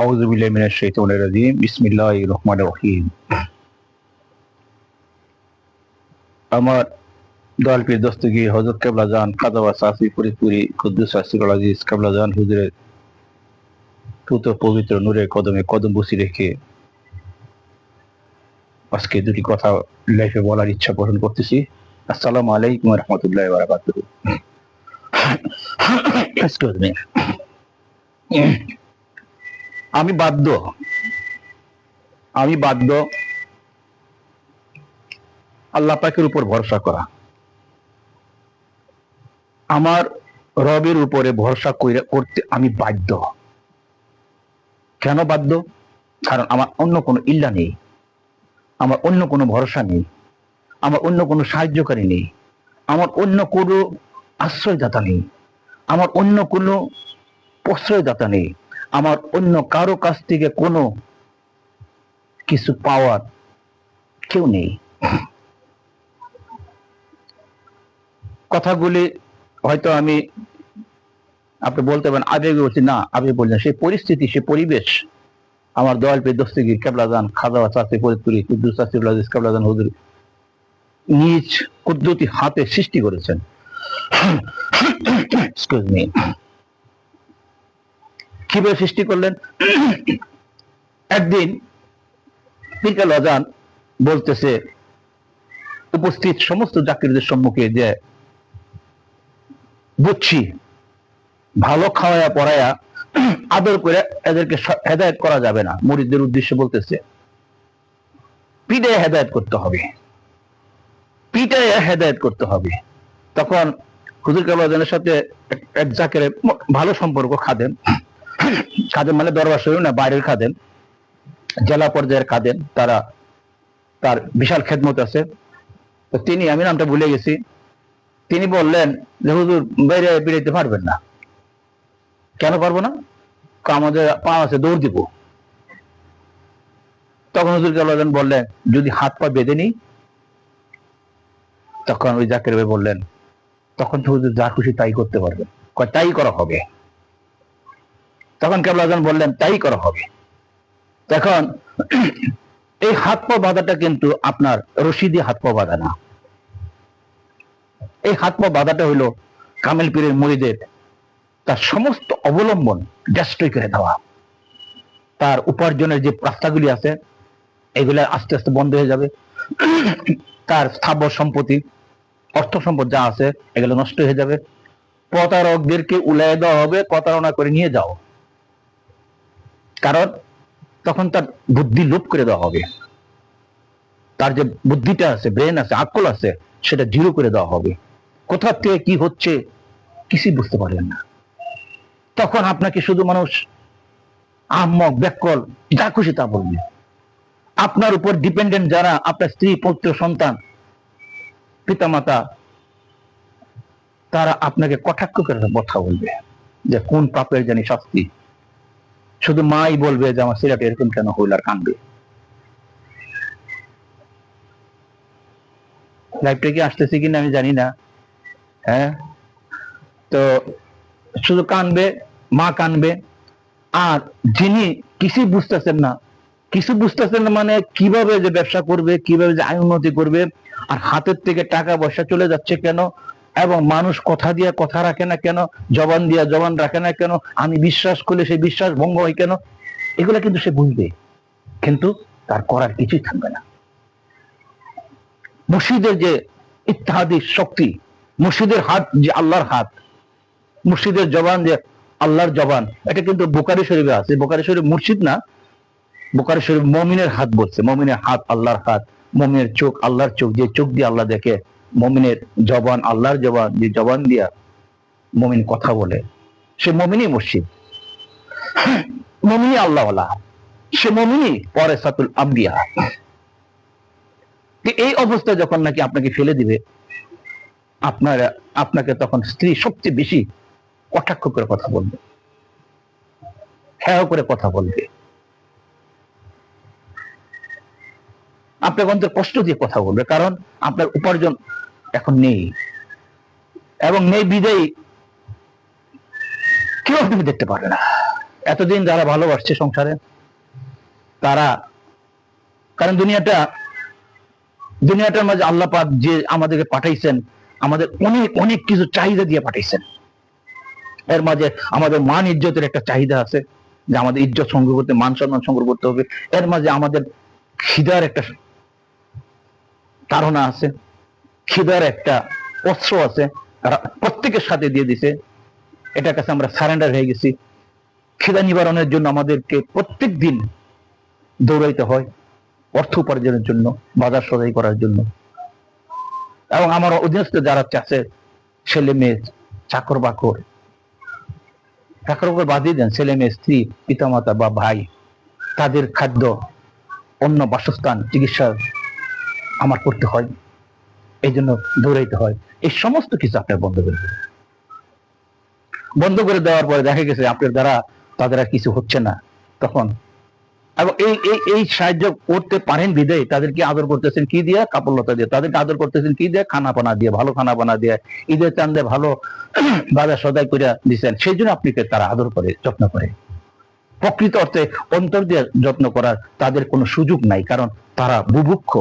আউযু বিল্লাহি মিনাশ শাইতানির রাজিম। বিসমিল্লাহির রহমানির রহিম। আমার দয়াল দস্তগীর হযরত কেবলাজান খাজা চাচি ফরিদপুরি কুদ্দুস আসিরুল আজিজ কেবলাজান হুজুরের পুত পবিত্র নূরের কদমে কদম বসি রেখে আজকে দুটি কথা লাইফে বলার ইচ্ছা পোষণ করতেছি। আসসালামু আলাইকুম ওয়া রাহমাতুল্লাহি ওয়া বারাকাতুহু। Excuse me. আমি বাধ্য আল্লাহ পাকের উপর ভরসা করা। আমার রবের উপরে ভরসা করতে আমি বাধ্য। কেন বাধ্য? কারণ আমার অন্য কোনো ইল্লা নেই, আমার অন্য কোনো ভরসা নেই, আমার অন্য কোনো সাহায্যকারী নেই, আমার অন্য কোনো আশ্রয়দাতা নেই, আমার অন্য কোনো প্রশ্রয়দাতা নেই, আমার অন্য কারো কাছ থেকে কোনো কিছু পাওয়ার কেউ নেই। কথাগুলি হয়তো আপনি বলতে পারেন আবেগে বলছি, না আবেগে বলছেন, সেই পরিস্থিতি, সেই পরিবেশ আমার দয়াল দস্তগীর কেবলাজান খাজা চাচি ফরিদপুরি কুদ্দুস আসিরুল আজিজ কেবলাজান হুজুর নিজ কুদরতি হাতে সৃষ্টি করেছেন। Excuse me. কিভাবে সৃষ্টি করলেন? একদিন বিকাল আজান বলতেছে উপস্থিত সমস্ত জাকিরদের সম্মুখে যে বুঝছি ভালো খাওয়ায়া পড়ায়া আদর করে এদেরকে হেদায়েত করা যাবে না। মুরিদদের উদ্দেশ্যে বলতেছে পিটায় হেদায়েত করতে হবে, পিটায় হেদায়েত করতে হবে। তখন হুজুর কেবলাজানের সাথে এক জাকেরের ভালো সম্পর্ক, খাদেম মানে দরবার শরীফ না, বাইরের খাদেম, জেলা পর্যায়ের খাদেম, তার বিশাল খেদমত আছে। তো তিনি, আমি নামটা ভুলে গেছি, তিনি বললেন যে হুজুর বাইরে বেরোতে পারবেন না। কেন পারবো না? আমাদের পা আছে, দৌড় দিব। তখন হুজুর কেবলাজান বললেন যদি হাত পা বেঁধে নিই? তখন ওই জাকের ভাই বললেন তখন তো হুজুর যা খুশি তাই করতে পারবেন। তাই করা হবে। তখন কেবলাজান বললেন তাই করা হবে। তখন এই হাত পা বাঁধাটা কিন্তু আপনার রশি দিয়ে হাত পা বাঁধা না। এই হাত পা বাঁধাটা হইলো কামেল পীরের মুরিদের তার সমস্ত অবলম্বন ডেস্ট্রয় করে দেওয়া। তার উপার্জনের যে রাস্তাগুলি আছে এগুলো আস্তে আস্তে বন্ধ হয়ে যাবে। তার স্থাবর সম্পত্তি, অর্থ সম্পদ যা আছে এগুলো নষ্ট হয়ে যাবে। প্রতারকদেরকে উলাই দেওয়া হবে, প্রতারণা করে নিয়ে যাও। কারণ তখন তার বুদ্ধি লোপ করে দেওয়া হবে। তার যে বুদ্ধিটা আছে, ব্রেন আছে, আকল আছে, সেটা জিরো করে দেওয়া হবে। কোথা থেকে কি হচ্ছে কিছুই বুঝতে পারবেন না। তখন আপনাকে শুধু মানুষ আহমক, ব্যাকল, যা খুশি তা বলবে। আপনার উপর ডিপেন্ডেন্ট যারা, আপনার স্ত্রী, পুত্র, সন্তান, পিতামাতা, তারা আপনাকে কটাক্ষ করে কথা বলবে যে কোন পাপের জানি শাস্তি। শুধু মাই বলবে যে আমার ছেলেটা এরকম কেন হইল, আর কাঁদবে। লাইফটা কি আসতেছে কিনা আমি জানি না। হ্যাঁ, তো শুধু কানবে, মা কানবে। আর যিনি কিছু বুঝতেছেন না মানে কিভাবে যে ব্যবসা করবে, কিভাবে যে আয় উন্নতি করবে, আর হাতের থেকে টাকা পয়সা চলে যাচ্ছে কেন, এবং মানুষ কথা দিয়ে কথা রাখে না কেন, জবান দিয়া জবান রাখে না কেন, আমি বিশ্বাস করলে সেই বিশ্বাস ভঙ্গ হয় কেন, এগুলা কিন্তু সে বুঝবে, কিন্তু তার করার কিছুই থাকবে না। মুর্শিদের যে ইত্তেহাদি শক্তি, মুর্শিদের হাত যে আল্লাহর হাত, মুর্শিদের জবান যে আল্লাহর জবান, এটা কিন্তু বুখারী শরীফে আছে। বুখারী শরীফ মুর্শিদ না, বুখারী শরীফ মুমিনের হাত বলছে। মুমিনের হাত আল্লাহর হাত, মুমিনের চোখ আল্লাহর চোখ, যে চোখ দিয়ে আল্লাহ দেখে। মুমিনের জবান আল্লাহর জবান, যে জবান দিয়া মুমিন কথা বলে, সে মুমিনই মুর্শিদ, মুমিনই আল্লাহওয়ালা, সে মুমিনই ওয়ারাসাতুল আম্বিয়া। এই অবস্থায় যখন নাকি আপনাকে ফেলে দিবে, আপনাকে তখন স্ত্রী সবচেয়ে বেশি কটাক্ষ করে কথা বলবে, হ্যাঁ করে কথা বলবে, আপনাকে অন্তর কষ্ট দিয়ে কথা বলবে। কারণ আপনার উপার্জন এখন নেই, এবং নেই বিদায়ী কেউ আপনাকে দেখতে পারে না। এতদিন যারা ভালোবাসছে সংসারে তারা, কারণ দুনিয়াটার মাঝে আল্লাহ পাক যে আমাদেরকে পাঠাইছেন, আমাদের অনেক অনেক কিছু চাহিদা দিয়ে পাঠাইছেন। এর মাঝে আমাদের মান ইজ্জতের একটা চাহিদা আছে, যে আমাদের ইজ্জত সংগ্রহ করতে, মান সম্মান সংগ্রহ করতে হবে। এর মাঝে আমাদের খিদার একটা তাড়না আছে, খিদার একটা অস্ত্র আছে, তারা প্রত্যেকের সাথে দিয়ে দিছে। এটার কাছে আমরা সারেন্ডার হয়ে গেছি। খিদা নিবারণের জন্য আমাদেরকে প্রত্যেক দিন দৌড়াইতে হয়, অর্থ উপার্জনের জন্য, বাজার সদাই করার জন্য। এবং আমার অধীনস্থ যারা আছে, ছেলে মেয়ে, চাকর বাকর, চাকর বাকর বাদিয়ে দেন, ছেলে মেয়ে, স্ত্রী, পিতামাতা বা ভাই, তাদের খাদ্য, অন্য, বাসস্থান, চিকিৎসা আমার করতে হয়, এই জন্য দৌড়াইতে হয়। এই সমস্ত কিছু আপনার বন্ধ করে দেবেন। বন্ধ করে দেওয়ার পরে দেখা গেছে আপনার দ্বারা তাদের আর কিছু হচ্ছে না, তখন এবং এই সাহায্য করতে পারেন বিদেয় তাদেরকে আদর করতেছেন কি দিয়ে? কাপড়লতা দিয়ে। তাদেরকে আদর করতেছেন কি দিয়ে? খানা পানা দিয়ে, ভালো খানা পানা দিয়ে, ঈদের চান্দে ভালো বাজার সদাই করে দিচ্ছেন। সেই জন্য আপনাকে তারা আদর করে, যত্ন করে। প্রকৃত অর্থে অন্তর দিয়ে যত্ন করার তাদের কোনো সুযোগ নাই, কারণ তারা বুভুক্ষ,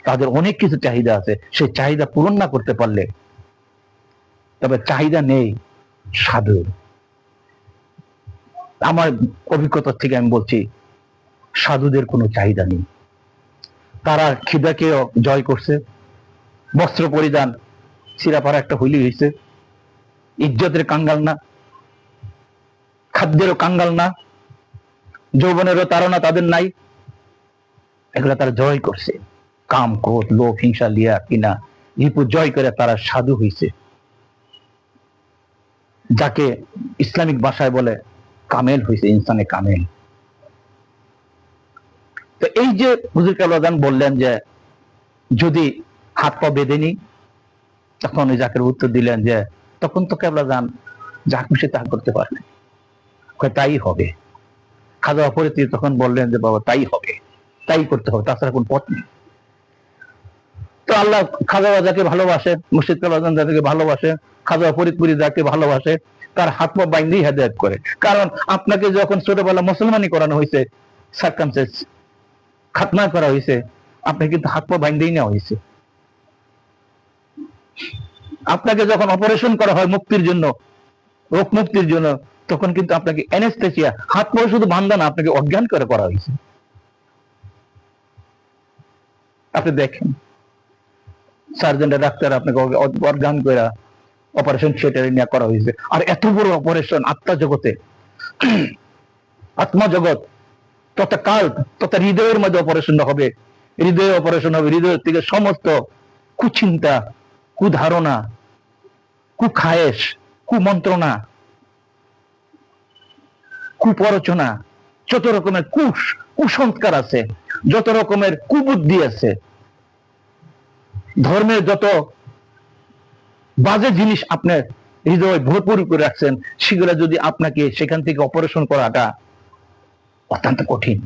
তাদের অনেক কিছু চাহিদা আছে। সেই চাহিদা পূরণ না করতে পারলে, তবে চাহিদা নেই সাধুর। আমার অভিজ্ঞতা থেকে আমি বলছি, সাধুদের কোনো চাহিদা নেই। তারা খিদাকেও জয় করছে, বস্ত্র পরিধান সিরাপাড়া একটা হইলি হয়েছে, ইজ্জতের কাঙ্গাল না, খাদ্যেরও কাঙ্গাল না, যৌবনেরও তাড়না তাদের নাই। এগুলা তারা জয় করছে, কাম, ক্রোধ, লোভ, হিংসা, লিয়া কিনা, রিপু জয় করে তারা সাধু হইছে, যাকে ইসলামিক ভাষায় বলে কামেল হইছে, ইনসানে কামেল। তো এই যে হুজুর কেবলাদান বললেন যে যদি হাত পা বেঁধে নি, তখন ওই জাকের উত্তর দিলেন যে তখন তো কেবলাদান যা খুশি তা করতে পারবেন, তাই হবে। খাজা অপরিচিত তখন বললেন যে বাবা তাই হবে, তাই করতে হবে, তাছাড়া কোন পথ নেই। তো আল্লাহ খাজা যাকে ভালোবাসে, মুর্শিদ কেবলাদান যাকে ভালোবাসে, খাজা ফরিদপুরি যাকে ভালোবাসে, তার হাত পা বাইন্দেই হেদায়েত করে। কারণ আপনাকে যখন ছোটবেলা মুসলমানি করানো হয়েছে, সার্কামসেস খাতনা করা হয়েছে, আপনি কিন্তু হাত পা বাইন্দেই নেওয়া হয়েছে। আপনাকে যখন অপারেশন করা হয় মুক্তির জন্য, রোগ মুক্তির জন্য, তখন কিন্তু আপনাকে অ্যানেস্থেসিয়া, হাত পা শুধু বান্ধা না, আপনাকে অজ্ঞান করে করা হয়েছে। আপনি দেখেন সার্জনরা, ডাক্তার আপনাকে অজ্ঞান করে অপারেশন থিয়েটারে নিয়ে করা হয়েছে। আর এত বড় অপারেশন আত্মা জগতে, আত্মা জগৎ তথা কাল তথা হৃদয়ের মধ্যে অপারেশন হবে। হৃদয়ে অপারেশন হবে, হৃদয়ের থেকে সমস্ত কুচিন্তা, কুধারণা, কুখায়েশ, কুমন্ত্রণা, কুপরচনা, যত রকমের কুসংস্কার আছে, যত রকমের কুবুদ্ধি আছে, ধর্মের যত বাজে জিনিস আপনার হৃদয় ভরপুর করে রাখছেন, সেগুলো যদি আপনাকে সেখান থেকে অপারেশন করাটা অত্যন্ত কঠিন।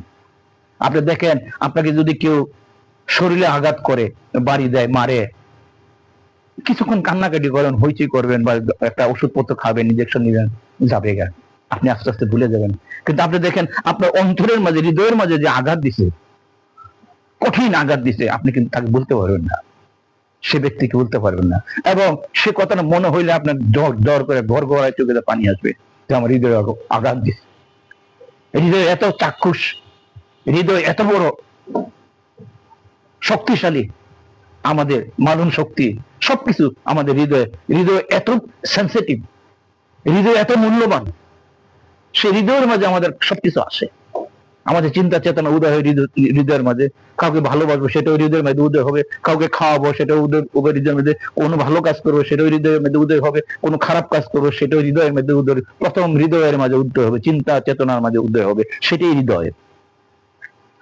আপনি দেখেন, আপনাকে যদি কেউ শরীরে আঘাত করে, বাড়ি দেয়, মারে, কিছুক্ষণ কান্নাকাটি করেন, হইচই করবেন, বা একটা ওষুধপত্র খাবেন, ইঞ্জেকশন নিবেন, যাবে গা, আপনি আস্তে আস্তে ভুলে যাবেন। কিন্তু আপনি দেখেন আপনার অন্তরের মাঝে, হৃদয়ের মাঝে যে আঘাত দিছে, কঠিন আঘাত দিছে, আপনি কিন্তু তাকে বলতে পারবেন না, সে ব্যক্তিকে বলতে পারবেন না। এবং সে কথাটা মনে হইলে আপনার ডর করে ঘর ঘরায় চোখে পানি আসবে, যে আমার হৃদয়ে আঘাত দিছে। হৃদয় এত চাক্ষুষ, হৃদয় এত বড় শক্তিশালী, আমাদের মানন শক্তি সবকিছু আমাদের হৃদয়। হৃদয় এত সেন্সিটিভ, হৃদয় এত মূল্যবান, সে হৃদয়ের মাঝে আমাদের সবকিছু আসে। আমাদের চিন্তা চেতনা উদয় হয় হৃদয়ের মাঝে। কাউকে ভালোবাসবো, সেটাও হৃদয়ের মধ্যে উদয় হবে। কাউকে খাওয়াবো, সেটাও হৃদয়ের মধ্যে। কোনো ভালো কাজ করবো, সেটাও হৃদয়ের মধ্যে উদয় হবে। কোনো খারাপ কাজ করবো, সেটাও হৃদয়ের মধ্যে উদয়। প্রথম হৃদয়ের মাঝে উদয় হবে, চিন্তা চেতনার মাঝে উদয় হবে, সেটাই হৃদয়।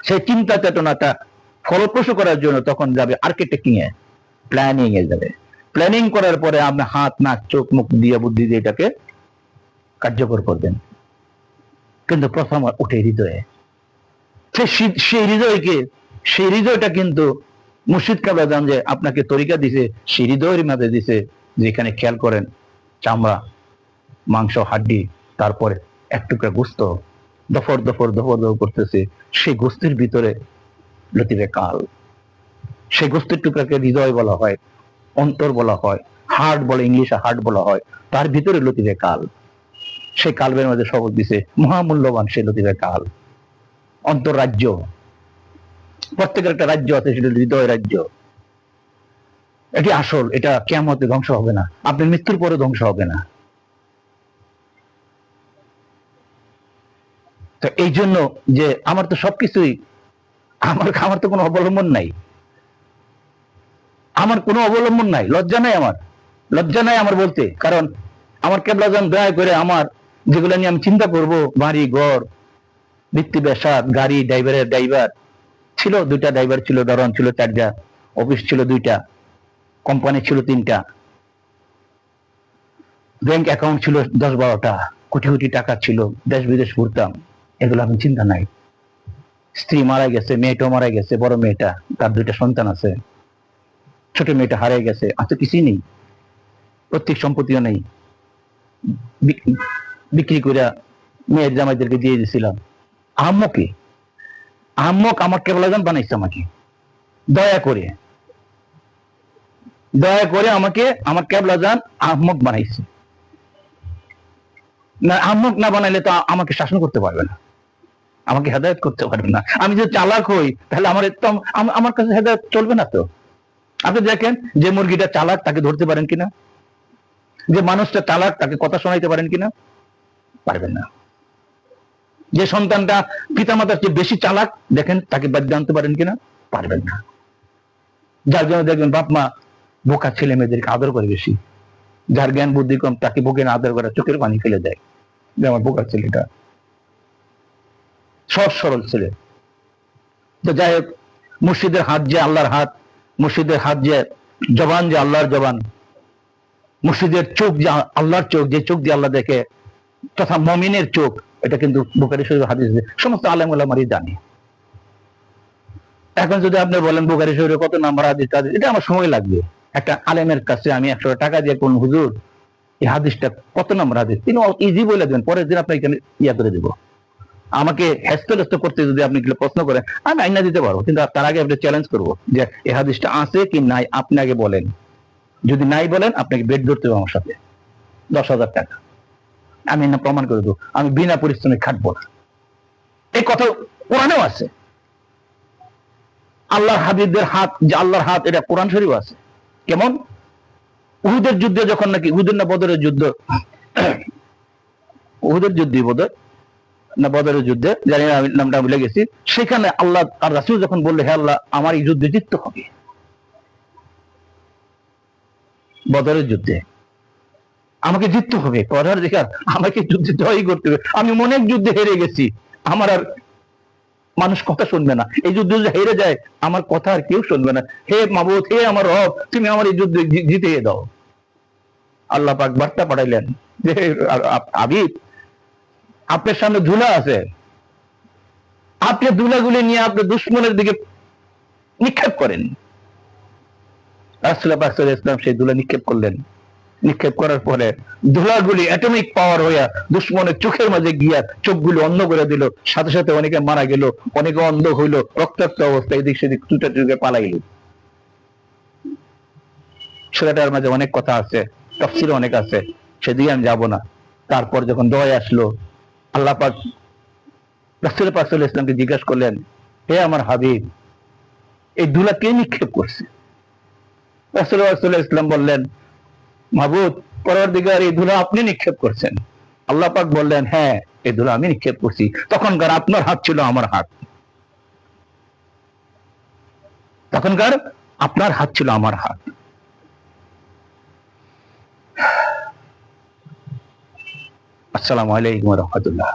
সেই চিন্তা চেতনাটা ফলপ্রসূ করার জন্য তখন যাবে আর্কিটেক্টিং এ, প্ল্যানিং এ যাবে। প্ল্যানিং করার পরে আপনি হাত, নাক, চোখ, মুখ দিয়ে, বুদ্ধি দিয়ে এটাকে কার্যকর করবেন। কিন্তু প্রথম উঠে হৃদয়ে। সেই হৃদয়কে, সেই হৃদয়টা কিন্তু মুর্শিদ কেবলাদান যে আপনাকে তরিকা দিছে, সেই হৃদয়ের মাঝে দিছে, যেখানে খেয়াল করেন চামড়া, মাংস, হাড্ডি, তারপরে এক টুকরা গোস্ত, দফর দফর দফর দফর করতেছে, সেই গোস্তের ভিতরে লতিফে কাল। সেই গোস্তের টুকরাকে হৃদয় বলা হয়, অন্তর বলা হয়, হার্ট বলে, ইংলিশে হার্ট বলা হয়। তার ভিতরে লতিফে কাল। সেই কালবের মধ্যে শপথ দিছে, মহামূল্যবান সেই লতিফে কাল। অন্তরাজ্য, প্রত্যেকের একটা রাজ্য আছে, সেটা হৃদয় রাজ্য। এটি আসল, এটা কিয়ামতে ধ্বংস হবে না, আপনার মৃত্যুর পরে ধ্বংস হবে না। তো এই জন্য যে আমার তো সবকিছুই, আমার তো কোনো অবলম্বন নাই, আমার কোনো অবলম্বন নাই, লজ্জা নাই, আমার লজ্জা নাই আমার বলতে। কারণ আমার কেবলাজান দয়া করে আমার যেগুলো নিয়ে আমি চিন্তা করব, বাড়ি ঘর, বৃত্তি বেশাদ, গাড়ি, ড্রাইভার ছিল, 2টা ড্রাইভার ছিল, দরন ছিল 4টা, অফিস ছিল 2টা, কোম্পানি ছিল 3টা, ব্যাংক অ্যাকাউন্ট ছিল 10-12টা, কোটি কোটি টাকা ছিল, দেশ বিদেশ ঘুরতাম, এগুলো আমি চিন্তা নাই। স্ত্রী মারা গেছে, মেয়েটাও মারা গেছে, বড় মেয়েটা, তার 2টা সন্তান আছে, ছোট মেয়েটা হারিয়ে গেছে, আর তো কিছুই নেই, প্রত্যেক সম্পত্তিও নেই, বিক্রি করে মেয়ের জামাইদেরকে দিয়ে দিয়েছিলাম। আম্মকে, আম্মক আমার কেবলাজান বানাইছে আমাকে, দয়া করে আমাকে আমার কেবলাজান আহমক বানাইছে। না, আহমক না বানাইলে তো আমাকে শাসন করতে পারবে না, আমাকে হেদায়ত করতে পারবে না। আমি যদি চালাক হই তাহলে আমার কাছে হেদায়ত চলবে না তো। আপনি দেখেন, যে মুরগিটা চালাক তাকে ধরতে পারেন কিনা, যে মানুষটা চালাক তাকে কথা শোনাইতে পারেন কিনা, পারবেন না। যে সন্তানটা পিতামাতার চেয়ে বেশি চালাক, দেখেন তাকে বাদ আনতে পারেন কিনা, পারবেন না। যার জন্য দেখবেন বাপ মা বোকা ছেলে মেয়েদেরকে আদর করে বেশি, যার জ্ঞান বুদ্ধি কম তাকে বুকে না আদর করে চোখের পানি ফেলে দেয়, যে আমার বোকা ছেলেটা, সহজ সরল ছেলে। তো যাই হোক, মুর্শিদের হাত যে আল্লাহর হাত, মুর্শিদের হাত যে জবান, যে আল্লাহর জবান, মুর্শিদের চোখ যে আল্লাহর চোখ, যে চোখ দিয়ে আল্লাহ দেখে, তথা মমিনের চোখ, এটা কিন্তু বুখারী শরীফ হাদিস সমস্ত আলেম ওলামারই জানে। এখন যদি আপনি বলেন বুখারী শরীফে কত নাম্বার হাদিস, এটা আমার সময় লাগবে। একটা আলেমের কাছে আমি 100 টাকা দিয়ে কোন হুজুর এই হাদিসটা কত নম্বর হাদিস, তিনি ইজি বলে দেবেন, পরের দিন আপনাকে ইয়া করে দেবো। আমাকে হ্যাস্ত করতে যদি আপনি প্রশ্ন করেন, আমি আইনা দিতে পারবো, কিন্তু তার আগে আপনি চ্যালেঞ্জ করবো যে এই হাদিসটা আছে কি নাই, আপনি আগে বলেন। যদি নাই বলেন, আপনাকে বেড ধরতে হবে আমার সাথে, 10,000 টাকা, আমি না প্রমাণ করে দেবো, আমি বিনা পরিশ্রমে খাটবো না। এই কথা কোরআনেও আছে, আল্লাহর হাবিবদের হাত যে আল্লাহর হাত, এটা কোরআন শরীফ আছে। কেমন? উহুদের যুদ্ধে যখন নাকি, উহুদের না বদরের যুদ্ধ, উহুদের যুদ্ধ বদর না বদরের যুদ্ধে, জানি না, নামটা ভুলে গেছি, সেখানে আল্লাহ আর রাসূল যখন বললে, হে আল্লাহ, আমার এই যুদ্ধে জিততে হবে, বদরের যুদ্ধে আমাকে জিততে হবে, পরার দেখার আমাকে যুদ্ধে জয়ী করতে হবে, আমি অনেক যুদ্ধে হেরে গেছি, আমার আর মানুষ কথা শুনবে না, এই যুদ্ধ যদি হেরে যায় আমার কথা আর কেউ শুনবে না, হে মাবুদ, হে আমার রব, তুমি আমার এই যুদ্ধে জিতিয়ে দাও। আল্লাহ পাক বার্তা পাঠাইলেন যে হাবিব, আপনার সামনে ধুলা আছে, আপনি ধুলাগুলি নিয়ে আপনার দুশ্মনের দিকে নিক্ষেপ করেন। রাসূলুল্লাহ পাক সাল্লাল্লাহু আলাইহি ওয়াসাল্লাম সেই ধুলা নিক্ষেপ করলেন। নিক্ষেপ করার পরে ধুলাগুলি অ্যাটমিক পাওয়ার হইয়া দুশ্মনের চোখের মাঝে গিয়া চোখগুলো অন্ধ করে দিল, সাথে সাথে অনেকে মারা গেল, অনেকে অন্ধ হইল, রক্তাক্ত অবস্থায় এদিক সেদিক ছুটে ছুটে পালাইল। সেটার মাঝে অনেক কথা আছে, তাফসীরে অনেক আছে, সেদিকে আমি যাব না। তারপর যখন দোয়া আসলো, আল্লাহ পাক রাসূল পাক সাল্লাল্লাহু আলাইহি ওয়াসাল্লামকে জিজ্ঞাসা করলেন, হে আমার হাবিব, এই ধুলা কে নিক্ষেপ করছে? রাসূলুল্লাহ সাল্লাল্লাহু আলাইহি ওয়াসাল্লাম বললেন, মাবুদ, পরওয়ারদিগার, এই ধুলা আপনি নিক্ষেপ করছেন। আল্লাহ পাক বললেন, হ্যাঁ, এই ধুলা আমি নিক্ষেপ করছি, তখনকার আপনার হাত ছিল আমার হাত, তখনকার আপনার হাত ছিল আমার হাত। আসসালামু আলাইকুম ওয়া রাহমাতুল্লাহ।